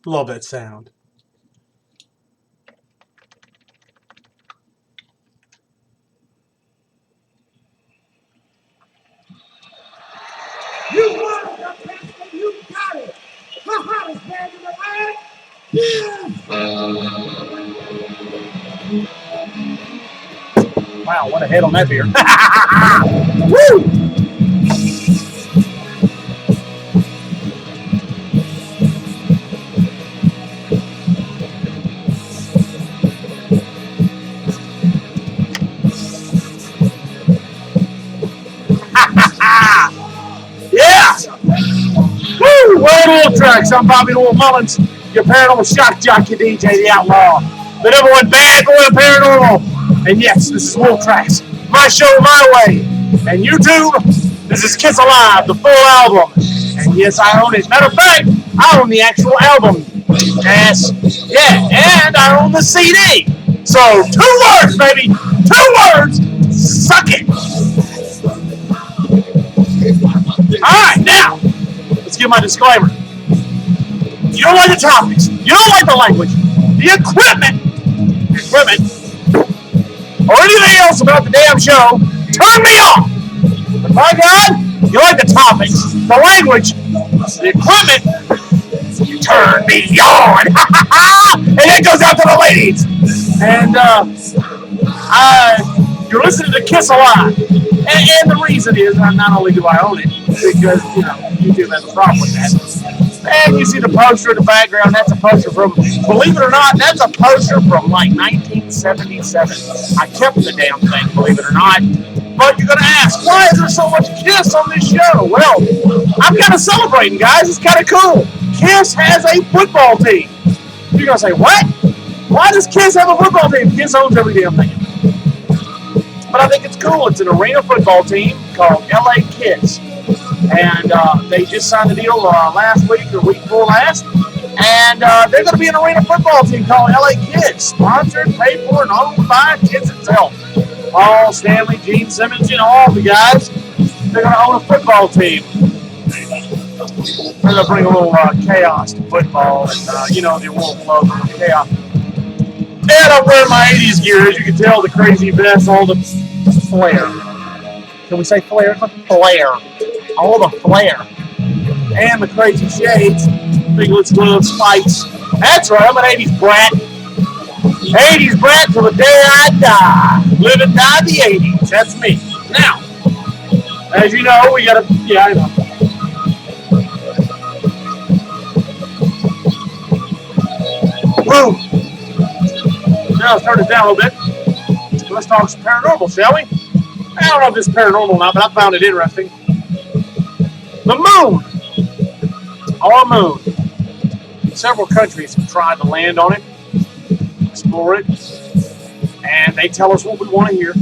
Love that sound. You won it, Captain. You got it. The hottest band in the land. Wow, what a head on that beer. Woo! Yeah! Woo! World Wolf Tracks. I'm Bobby Noel Mullins, your paranormal shock jockey DJ, the outlaw. The number one bad boy of paranormal. And yes, this is Wolf Tracks. My show, my way. And YouTube, this is Kiss Alive, the full album. And yes, I own it. Matter of fact, I own the actual album. Yes. Yeah, and I own the CD. So, 2 words, baby. 2 words. Suck it. Alright, now, let's give my disclaimer. You don't like the topics. You don't like the language. The equipment, or anything else about the damn show, turn me off. But my God, you like the topics, the language, the equipment, turn me on. And it goes out to the ladies. And you're listening to Kiss Alive. And the reason is, not only do I own it, because, YouTube has a problem with that. And you see the poster in the background, that's a poster from, believe it or not, that's a poster from like 1977. I kept the damn thing, believe it or not. But you're going to ask, why is there so much Kiss on this show? Well, I'm kind of celebrating, guys. It's kind of cool. Kiss has a football team. You're going to say, what? Why does Kiss have a football team? Kiss owns every damn thing. But I think it's cool. It's an arena football team called LA Kids. And they just signed a deal last week or week before last. And they're going to be an arena football team called LA Kids. Sponsored, paid for, and owned by Kids itself. Paul, Stanley, Gene Simmons, all the guys. They're going to own a football team. They're going to bring a little chaos to football. And, the Wolf loves a little chaos. And I'm wearing my 80s gear. As you can tell, the crazy vest, all the flair. Can we say flair? Flair. All the flair. And the crazy shades. Fingerless gloves, spikes. That's right, I'm an 80s brat. 80s brat till the day I die. Live and die the 80s. That's me. Now, as you know, we got to... Yeah, I know. Boom. Now let's turn it down a little bit. Let's talk some paranormal, shall we? I don't know if this is paranormal or not, but I found it interesting. The moon. Our moon. Several countries have tried to land on it, explore it, and they tell us what we want to hear.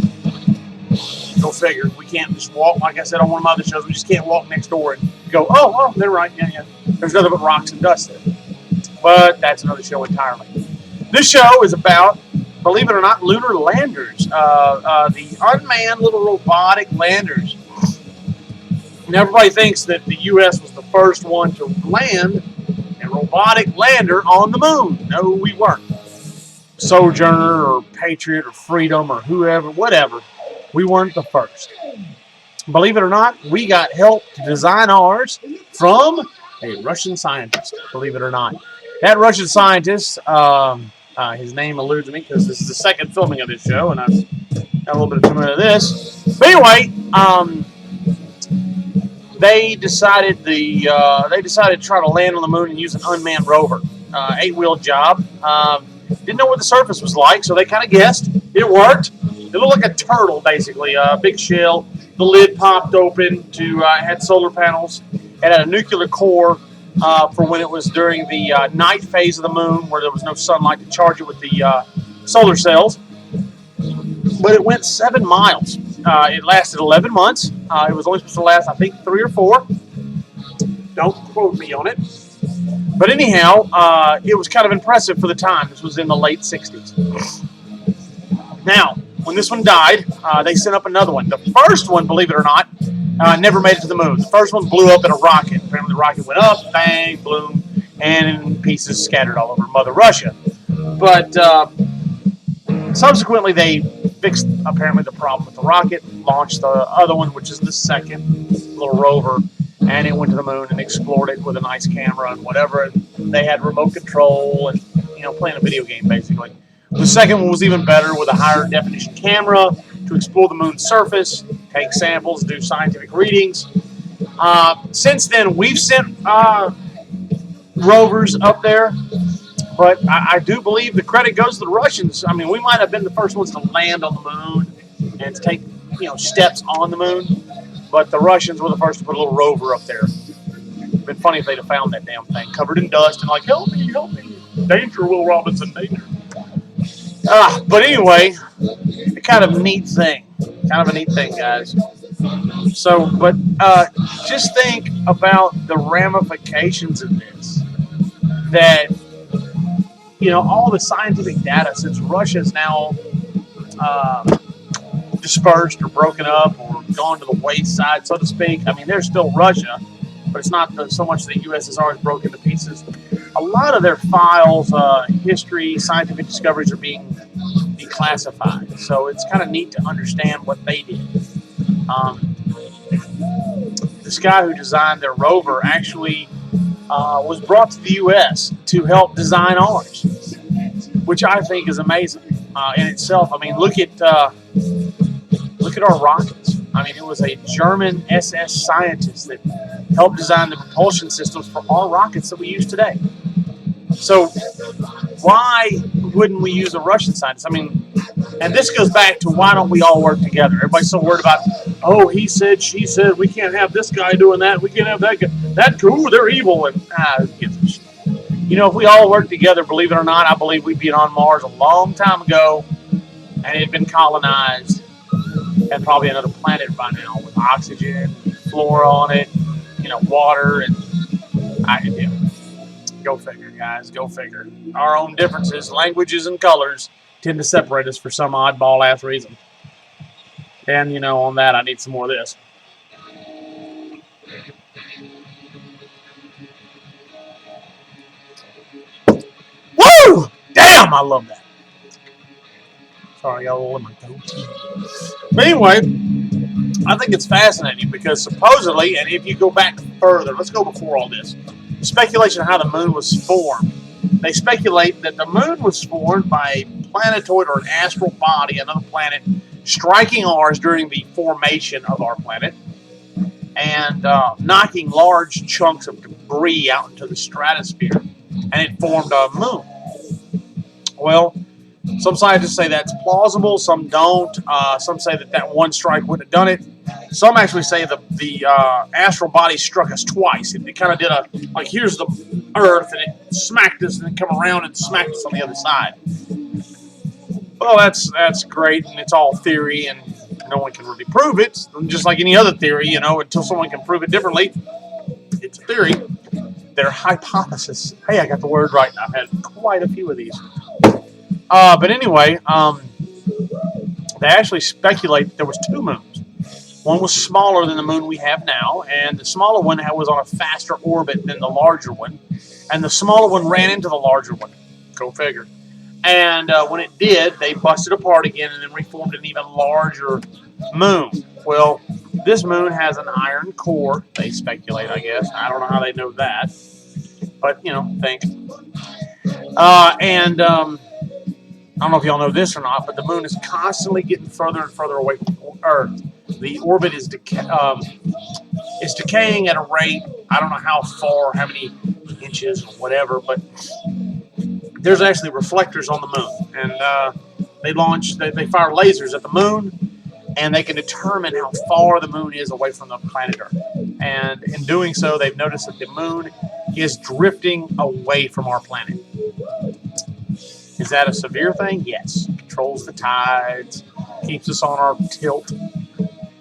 Go figure. We can't just walk, like I said on one of my other shows, we just can't walk next door and go, oh, they're right, yeah. There's nothing but rocks and dust there. But that's another show entirely. This show is about, believe it or not, lunar landers. The unmanned little robotic landers. And everybody thinks that the U.S. was the first one to land a robotic lander on the moon. No, we weren't. Sojourner or Patriot or Freedom or whoever, whatever. We weren't the first. Believe it or not, we got help to design ours from a Russian scientist, believe it or not. That Russian scientist, his name eludes me because this is the second filming of this show, and I've got a little bit of time of this. But anyway, they decided to try to land on the moon and use an unmanned rover, 8-wheel job. Didn't know what the surface was like, so they kind of guessed. It worked. It looked like a turtle, basically, a big shell. The lid popped open to had solar panels. It had a nuclear core for when it was during the night phase of the moon, where there was no sunlight to charge it with the solar cells. But it went 7 miles. It lasted 11 months. It was only supposed to last, I think, 3 or 4. Don't quote me on it. But anyhow, it was kind of impressive for the time. This was in the late 60s. Now, when this one died, they sent up another one. The first one, believe it or not, never made it to the moon. The first one blew up in a rocket. Apparently the rocket went up, bang, boom, and in pieces scattered all over Mother Russia. But subsequently, they fixed apparently the problem with the rocket, launched the other one, which is the second little rover, and it went to the moon and explored it with a nice camera and whatever. They had remote control and playing a video game basically. The second one was even better with a higher definition camera to explore the moon's surface, take samples, do scientific readings. Since then, we've sent rovers up there, but I do believe the credit goes to the Russians. I mean, we might have been the first ones to land on the moon and to take steps on the moon, but the Russians were the first to put a little rover up there. It'd been funny if they'd have found that damn thing covered in dust and like, help me, danger, Will Robinson, danger. But anyway, a kind of a neat thing, guys. So, but just think about the ramifications of this. That all the scientific data, since Russia's now dispersed or broken up or gone to the wayside, so to speak. I mean, there's still Russia, but it's not so much the USSR is broken to pieces. A lot of their files, history, scientific discoveries are being declassified. So it's kind of neat to understand what they did. This guy who designed their rover actually was brought to the U.S. to help design ours, which I think is amazing in itself. I mean, look at our rockets. I mean, it was a German SS scientist that helped design the propulsion systems for all rockets that we use today. So why wouldn't we use a Russian scientist? I mean, and this goes back to why don't we all work together? Everybody's so worried about, oh, he said, she said, we can't have this guy doing that. We can't have that guy. Ooh, they're evil. And who gives a shit? If we all work together, believe it or not, I believe we'd be on Mars a long time ago, and it had been colonized, and probably another planet by now with oxygen, flora on it, water, and go figure, guys, go figure. Our own differences, languages, and colors tend to separate us for some oddball ass reason. And on that, I need some more of this. Woo! Damn, I love that. Sorry, I got a little in my goatee. But anyway, I think it's fascinating because supposedly, and if you go back further, let's go before all this, speculation of how the moon was formed. They speculate that the moon was formed by a planetoid or an astral body, another planet, striking ours during the formation of our planet and knocking large chunks of debris out into the stratosphere, and it formed a moon. Well, some scientists say that's plausible, some don't. Some say that one strike wouldn't have done it. Some actually say the astral body struck us twice. It kind of did here's the Earth, and it smacked us, and then come around and smacked us on the other side. Well, that's great, and it's all theory, and no one can really prove it. Just like any other theory, until someone can prove it differently, it's a theory. They're hypothesis. Hey, I got the word right. I've had quite a few of these. But anyway, they actually speculate that there was two moons. One was smaller than the moon we have now, and the smaller one was on a faster orbit than the larger one. And the smaller one ran into the larger one. Go figure. And when it did, they busted apart again and then reformed an even larger moon. Well, this moon has an iron core, they speculate, I guess. I don't know how they know that. But, think. And I don't know if y'all know this or not, but the moon is constantly getting further and further away from Earth. The orbit is decaying at a rate, I don't know how far, how many inches or whatever, but there's actually reflectors on the moon. And they fire lasers at the moon, and they can determine how far the moon is away from the planet Earth. And in doing so, they've noticed that the moon is drifting away from our planet. Is that a severe thing? Yes. Controls the tides, keeps us on our tilt,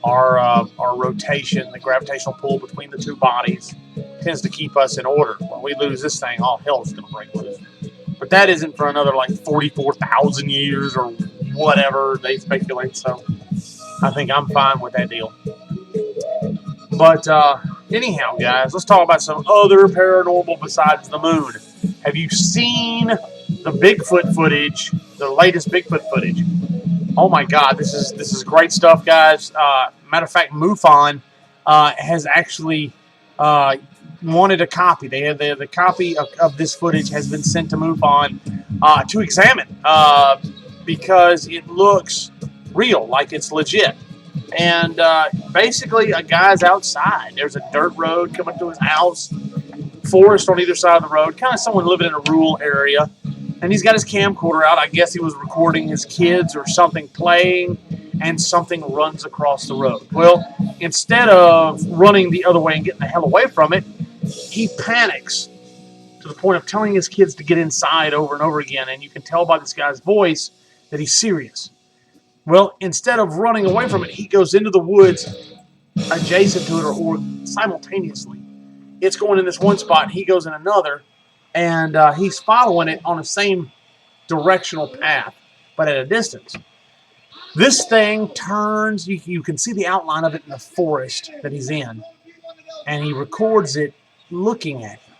our rotation, the gravitational pull between the two bodies tends to keep us in order. When we lose this thing, all hell is going to break loose. But that isn't for another 44,000 years or whatever they speculate. So I think I'm fine with that deal. But Anyhow, guys, let's talk about some other paranormal besides the moon. Have you seen the Bigfoot footage, the latest Bigfoot footage? Oh my God, this is great stuff, guys. Matter of fact, MUFON has actually wanted a copy. The copy of this footage has been sent to MUFON to examine because it looks real, like it's legit. And basically, a guy's outside. There's a dirt road coming to his house, forest on either side of the road, kind of someone living in a rural area. And he's got his camcorder out. I guess he was recording his kids or something playing, and something runs across the road. Well, instead of running the other way and getting the hell away from it, he panics to the point of telling his kids to get inside over and over again. And you can tell by this guy's voice that he's serious. Well, instead of running away from it, he goes into the woods adjacent to it or simultaneously. It's going in this one spot, he goes in another, and he's following it on the same directional path, but at a distance. This thing turns, you can see the outline of it in the forest that he's in, and he records it looking at him.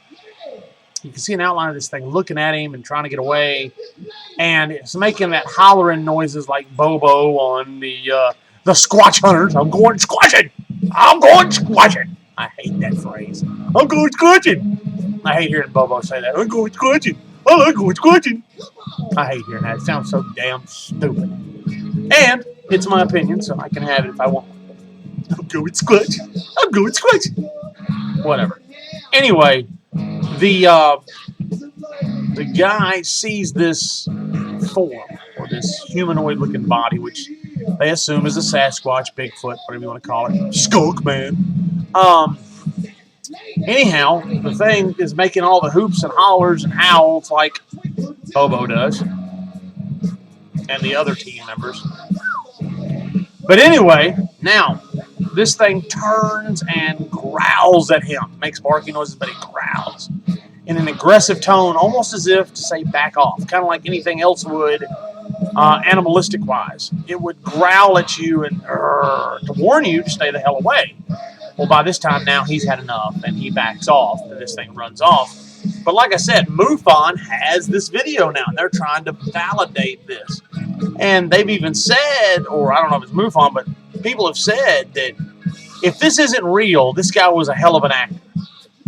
You can see an outline of this thing looking at him and trying to get away, and it's making that hollering noises like Bobo on the Squatch Hunters. I'm going squatching! I'm going squatching! I hate that phrase. I'm going squatching! I hate hearing Bobo say that. I'm going squatching! I like going squatching! I hate hearing that. It sounds so damn stupid. And it's my opinion, so I can have it if I want. I'm going squatching! I'm going squatching! Whatever. Anyway, the guy sees this form, or this humanoid-looking body, which they assume is a Sasquatch, Bigfoot, whatever you want to call it, skunk man. Anyhow, the thing is making all the hoops and hollers and howls like Bobo does, and the other team members. But anyway, now this thing turns and growls at him, makes barking noises, but it growls in an aggressive tone, almost as if to say back off, kind of like anything else would, animalistic wise. It would growl at you and to warn you to stay the hell away. Well, by this time now he's had enough and he backs off and this thing runs off. But like I said, MUFON has this video now and they're trying to validate this. And they've even said, or I don't know if it's MUFON, but people have said that if this isn't real, this guy was a hell of an actor.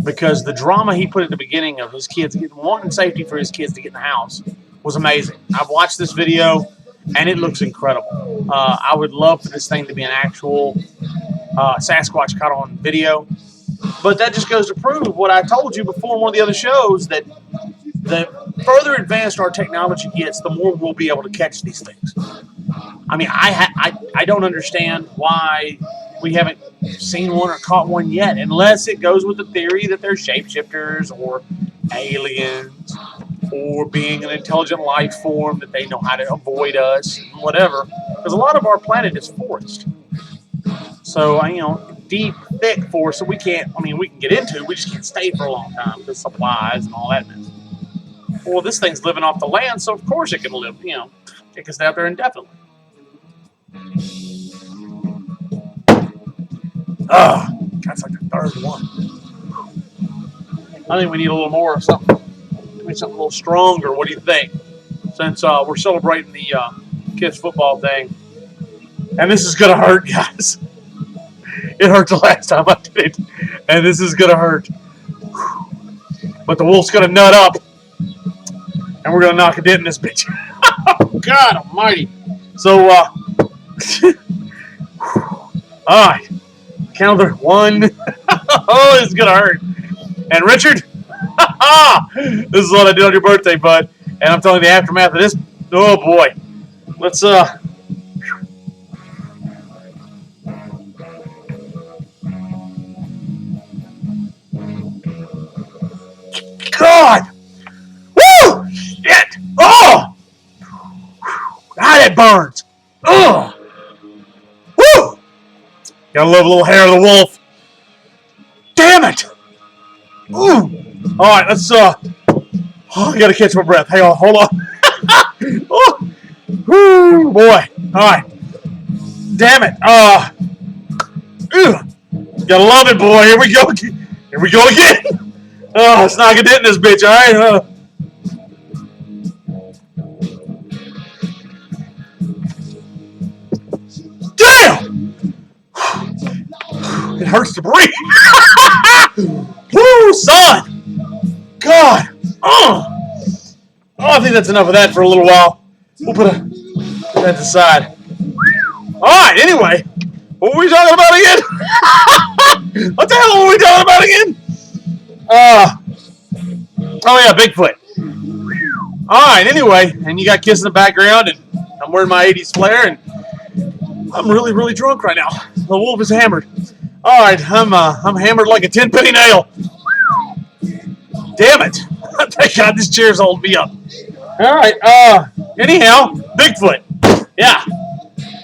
Because the drama he put at the beginning of his kids wanting safety for his kids to get in the house was amazing. I've watched this video, and it looks incredible. I would love for this thing to be an actual Sasquatch caught on video. But that just goes to prove what I told you before in one of the other shows, that the further advanced our technology gets, the more we'll be able to catch these things. I mean, I don't understand why we haven't seen one or caught one yet, unless it goes with the theory that they're shapeshifters or aliens or being an intelligent life form that they know how to avoid us, whatever. Because a lot of our planet is forest. So, deep, thick forest that we can get into, we just can't stay for a long time because supplies and all that mess. Well, this thing's living off the land, so of course it can live, it can stay out there indefinitely. That's like the third one. I think we need a little more of something. Maybe something a little stronger. What do you think? Since we're celebrating the kids football thing. And this is going to hurt, guys. It hurt the last time I did it. And this is going to hurt. But the wolf's going to nut up. And we're going to knock a dent in this bitch. Oh, God almighty. So, all right. Counter one. Oh, this is going to hurt. And Richard, this is what I did on your birthday, bud. And I'm telling you the aftermath of this. Oh, boy. Let's, God! Woo! Shit! Oh! God, it burns! Oh! Woo! Gotta love a little hair of the wolf. Damn it! Ooh! Alright, let's, I gotta catch my breath. Hang on, hold on. Oh! Woo! Boy. Alright. Damn it. Ew! Gotta love it, boy. Here we go. Here we go again. Oh, let's knock a dent in this bitch, all right? Damn! It hurts to breathe. Woo, son! God! Oh, I think that's enough of that for a little while. We'll put that aside. All right, anyway. What were we talking about again? What the hell were we talking about again? Oh yeah, Bigfoot. All right, anyway, and you got Kiss in the background, and I'm wearing my 80s flare, and I'm really, really drunk right now. The wolf is hammered. All right, I'm hammered like a 10-penny nail. Damn it! Thank God this chair's holding me up. All right. Anyhow, Bigfoot. Yeah.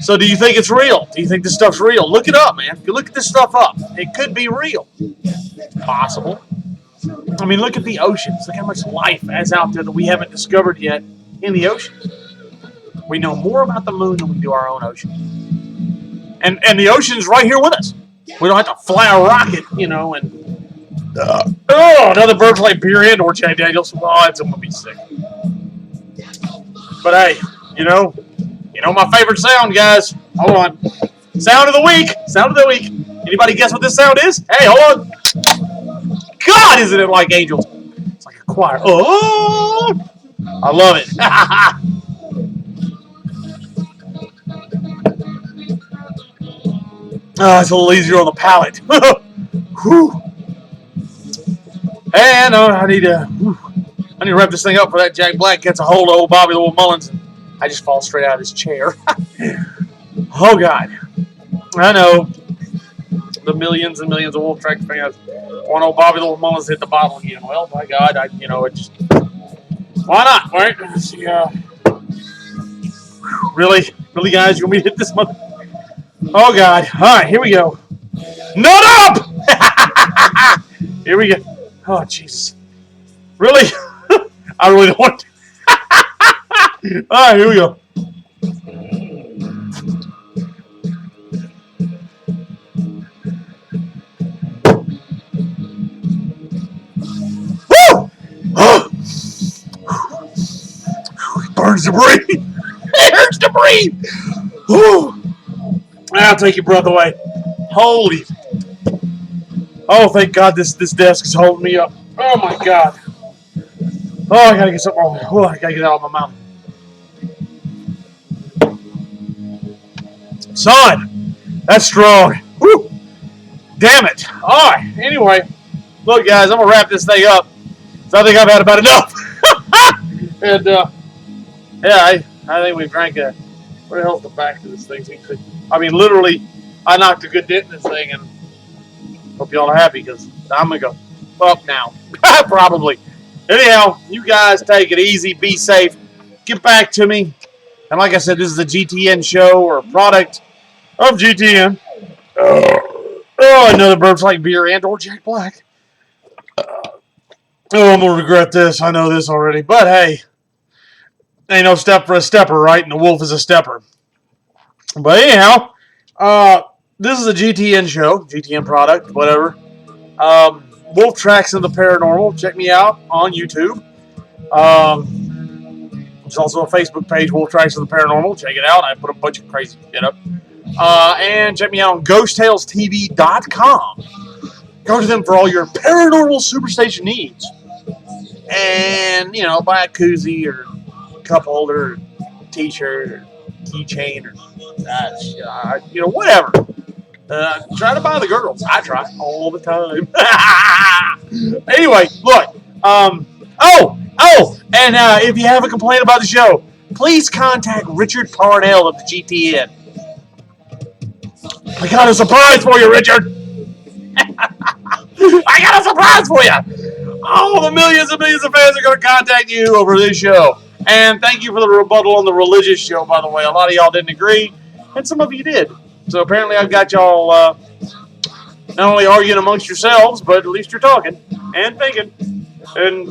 So, do you think it's real? Do you think this stuff's real? Look it up, man. You look at this stuff up. It could be real. Possible. I mean, look at the oceans. Look how much life is out there that we haven't discovered yet in the oceans. We know more about the moon than we do our own ocean. And the ocean's right here with us. We don't have to fly a rocket, and another bird like beer and or Jack Daniels. Oh, it's gonna be sick. But hey, you know my favorite sound, guys. Hold on. Sound of the week. Sound of the week. Anybody guess what this sound is? Hey, hold on. God, isn't it like angels? It's like a choir. Oh, I love it. Oh, it's a little easier on the palate. Whew. And I need to wrap this thing up before that Jack Black gets a hold of old Bobby the Wolf Mullins. And I just fall straight out of his chair. Oh, God. I know. The millions and millions of Wolf Track fans want old Bobby the Wolf Mullins to hit the bottle again. Well, my God, it just... Why not, right? Really? Really, guys? You want me to hit this mother... Oh, God. All right, here we go. Nut up! Here we go. Oh, Jesus. Really? I really don't want to. All right, here we go. Woo! It burns to breathe. It hurts to breathe. Woo! I'll take your breath away. Holy. Oh, thank God this desk is holding me up. Oh, my God. Oh, I gotta get something wrong. Oh, I gotta get it out of my mouth. Son, that's strong. Woo. Damn it. All right. Anyway, look, guys, I'm gonna wrap this thing up. So I think I've had about enough. And yeah, I think we drank a. Where the hell's the back of this thing? I mean, literally, I knocked a good dent in this thing, and hope y'all are happy because I'm gonna go up now. Probably. Anyhow, you guys take it easy, be safe, get back to me. And like I said, this is a GTN show or a product of GTN. Oh, another Burps Like Beer and or Jack Black. Oh, I'm going to regret this. I know this already. But hey, ain't no step for a stepper, right? And the wolf is a stepper. But anyhow, this is a GTN show, GTN product, whatever. Wolf Tracks in the Paranormal. Check me out on YouTube. There's also a Facebook page, Wolf Tracks in the Paranormal. Check it out. I put a bunch of crazy shit up. And check me out on GhostTalesTV.com. Go to them for all your paranormal superstation needs. And, buy a koozie or cup holder or t-shirt or keychain or, whatever. Try to buy the girls. I try all the time. Anyway, look. And if you have a complaint about the show, please contact Richard Parnell of the GTN. I got a surprise for you, Richard. I got a surprise for you. Oh, the millions and millions of fans are going to contact you over this show. And thank you for the rebuttal on the religious show, by the way. A lot of y'all didn't agree, and some of you did. So apparently I've got y'all not only arguing amongst yourselves, but at least you're talking and thinking. And,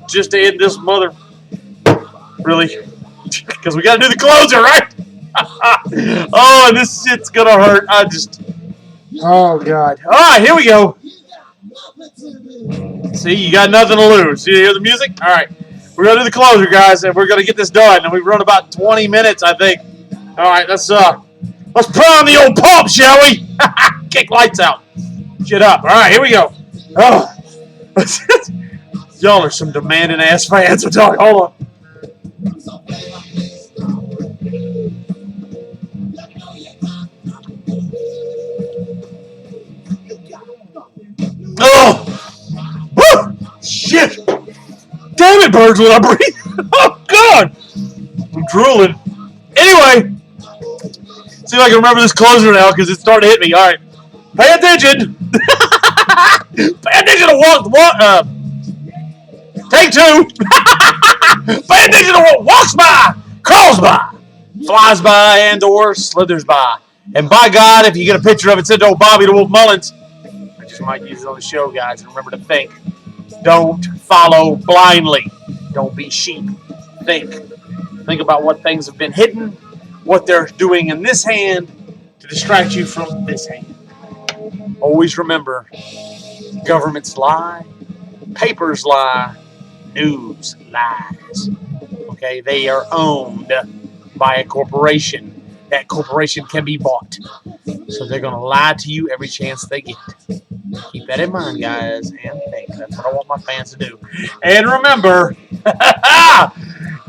just to end this mother, really, because we got to do the closer, right? Oh, and this shit's going to hurt. Oh, God. All right, here we go. See, you got nothing to lose. You hear the music? All right. We're going to do the closer, guys, and we're going to get this done. And we've run about 20 minutes, I think. All right, let's prime the old pump, shall we? Kick lights out. Shit up. All right, here we go. Oh. Y'all are some demanding ass fans. Hold on. Oh! Woo! Shit! Damn it, birds, when I breathe. Oh, God! I'm drooling. Anyway, see if I can remember this closer now because it's starting to hit me. All right. Pay attention. Pay attention to what take two. Pay attention to what walks by, crawls by, flies by, and or slithers by. And by God, if you get a picture of it, send to old Bobby the Wolf Mullins. I just might use it on the show, guys. And remember to think. Don't follow blindly. Don't be sheep. Think. Think about what things have been hidden, what they're doing in this hand to distract you from this hand. Always remember, governments lie, papers lie, news lies. Okay, they are owned by a corporation. That corporation can be bought. So they're going to lie to you every chance they get. Keep that in mind, guys, and think. That's what I want my fans to do. And remember,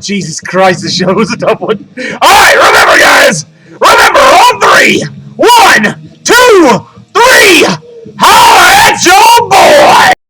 Jesus Christ, the show was a tough one. All right, remember, guys. Remember, on 3. 1, 2, 3. Holla at your boy!